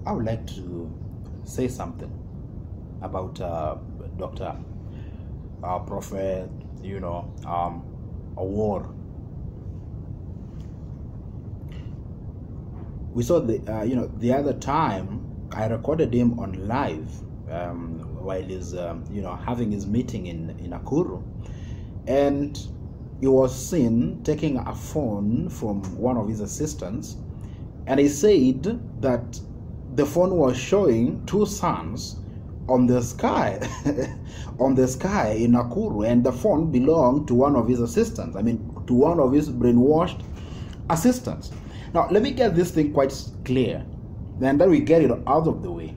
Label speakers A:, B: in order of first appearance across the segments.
A: I would like to say something about Dr. Prophet, Owuor. We saw the other time I recorded him on live while he's having his meeting in Nakuru, and he was seen taking a phone from one of his assistants, and he said that the phone was showing two suns on the sky on the sky in Nakuru, and the phone belonged to one of his assistants. I mean, to one of his brainwashed assistants. Now, let me get this thing quite clear, and then we get it out of the way.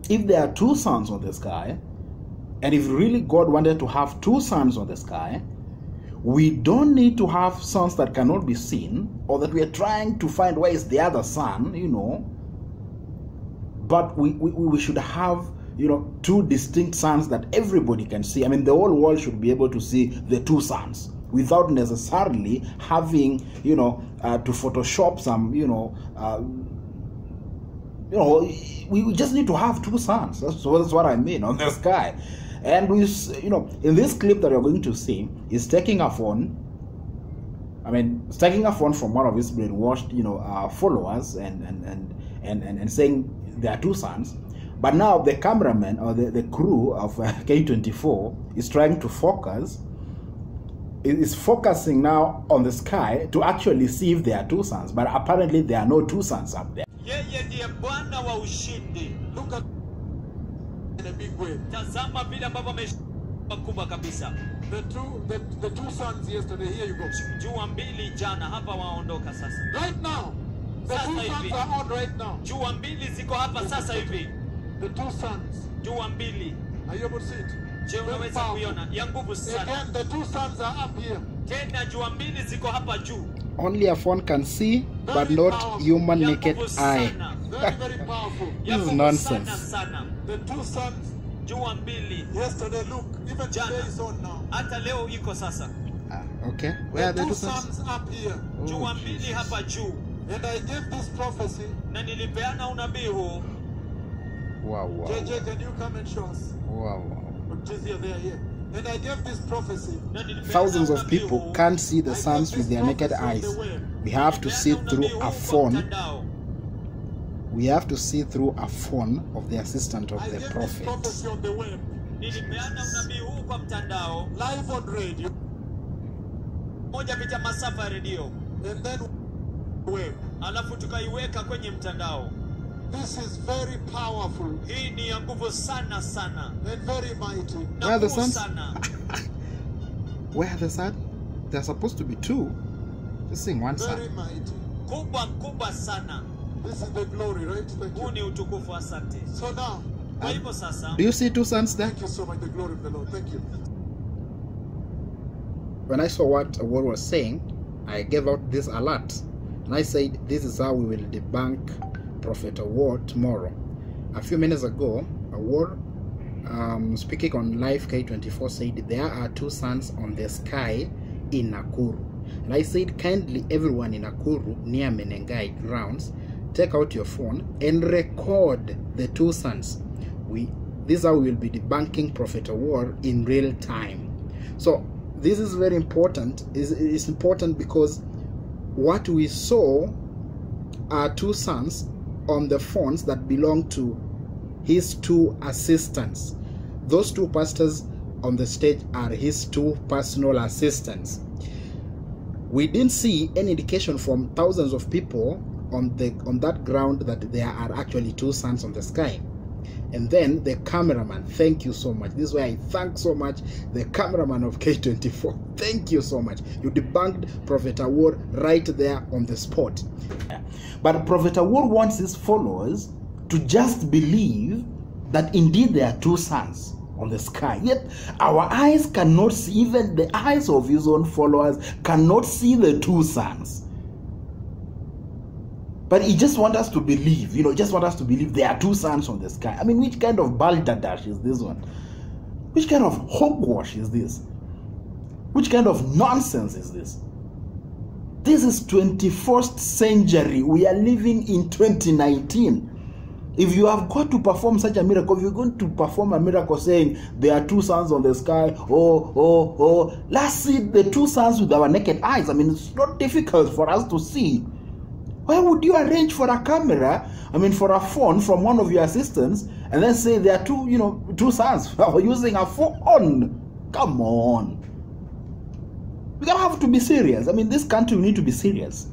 A: If there are two suns on the sky, and if really God wanted to have two suns on the sky, we don't need to have suns that cannot be seen, or that we are trying to find where is the other sun, but we should have two distinct suns that everybody can see. I mean, the whole world should be able to see the two suns without necessarily having to Photoshop some we just need to have two suns. That's what I mean, on the sky. And we in this clip that you're going to see, is taking a phone. I mean, it's taking a phone from one of his brainwashed followers and saying there are two suns. But now the cameraman, or the crew of K24 is trying to focus. It is focusing now on the sky to actually see if there are two suns, but apparently there are no two suns up there.
B: Look at in a big way. The two suns yesterday, here you go. Right now, the two suns are on right now. The two suns. Are you able to see it? Again, the two suns are up here.
A: Only a phone can see, but not human naked eye.
B: Very powerful.
A: This is nonsense.
B: The two suns. Yesterday, look, even today is on now.
A: Okay, where are the two
B: suns up here?
A: Oh,
B: and I gave this prophecy.
A: Wow.
B: JJ, can you come and show us?
A: Wow.
B: Here. And I gave this prophecy.
A: Thousands of people can't see the suns with their naked eyes. We have to see through a phone. We have to see through a phone of the assistant of the prophet.
B: On the web. Live on radio. And then web. This is very powerful. And very mighty.
A: Where are the suns? Where are the suns? They're supposed to be two. Just seeing one sun.
B: Very mighty. This is the glory, right? Thank you. So now,
A: do you see two suns there?
B: Thank you so much, the glory of the Lord. Thank you.
A: When I saw what Owuor was saying, I gave out this alert. And I said, this is how we will debunk Prophet Owuor tomorrow. A few minutes ago, Owuor, speaking on live K24, said there are two suns on the sky in Nakuru. And I said, kindly everyone in Nakuru near Menengai grounds, take out your phone and record the two suns. This is how we will be debunking Prophet Owuor in real time. So this is very important. It's important because what we saw are two suns on the phones that belong to his two assistants. Those two pastors on the stage are his two personal assistants. We didn't see any indication from thousands of people on that ground that there are actually two suns on the sky. And then the cameraman, thank you so much. This is why I thank so much the cameraman of K24. Thank you so much. You debunked Prophet Owuor right there on the spot. But Prophet Owuor wants his followers to just believe that indeed there are two suns on the sky. Yet our eyes cannot see, even the eyes of his own followers cannot see the two suns. But he just wants us to believe, just want us to believe there are two suns on the sky. I mean, which kind of balderdash is this one? Which kind of hogwash is this? Which kind of nonsense is this? This is 21st century. We are living in 2019.
C: If you have got to perform such a miracle, if you're going to perform a miracle saying there are 2 suns on the sky, let's see the 2 suns with our naked eyes. I mean, it's not difficult for us to see. Why would you arrange for a camera, for a phone from one of your assistants, and then say there are 2 suns using a phone? Come on. We don't have to be serious. This country, we need to be serious.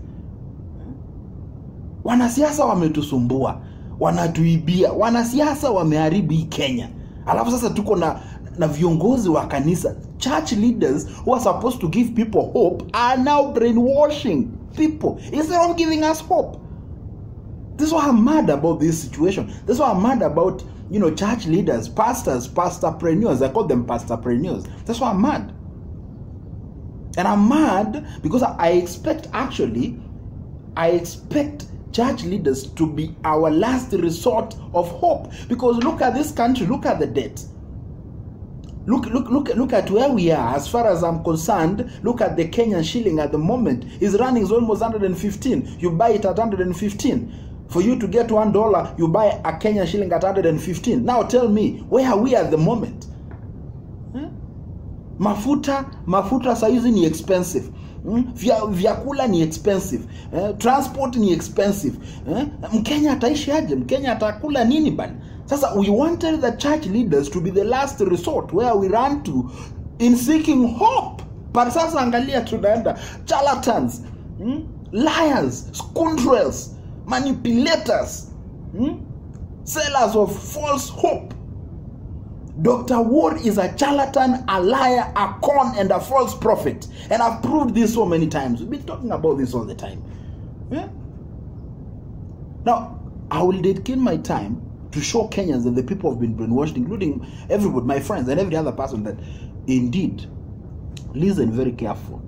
C: Wanasiasa wametusumbua, wanatuibia, wanasiasa wameharibu Kenya. Alafu sasa tuko na viongozi wa kanisa, church leaders who are supposed to give people hope are now brainwashing people instead of giving us hope. This is why I'm mad about this situation. This is why I'm mad about, church leaders, pastors, pastorpreneurs. I call them pastorpreneurs. That's why I'm mad. And I'm mad because I expect church leaders to be our last resort of hope. Because look at this country, look at the debt. Look at where we are. As far as I'm concerned, look at the Kenyan shilling at the moment. It's running almost 115. You buy it at 115. For you to get $1, you buy a Kenyan shilling at 115. Now tell me, where are we at the moment? Mafuta saizi ni expensive. Vyakula ni expensive. Transport ni expensive. Mkenya ataishi aje? Mkenya atakula nini bana? Sasa we wanted the church leaders to be the last resort where we run to in seeking hope. But sasa angalia tunaenda charlatans, liars, scoundrels, manipulators, sellers of false hope. Dr. Owuor is a charlatan, a liar, a con, and a false prophet. And I've proved this so many times. We've been talking about this all the time. Yeah? Now, I will dedicate my time to show Kenyans that the people have been brainwashed, including everybody, my friends, and every other person, that indeed, listen very careful.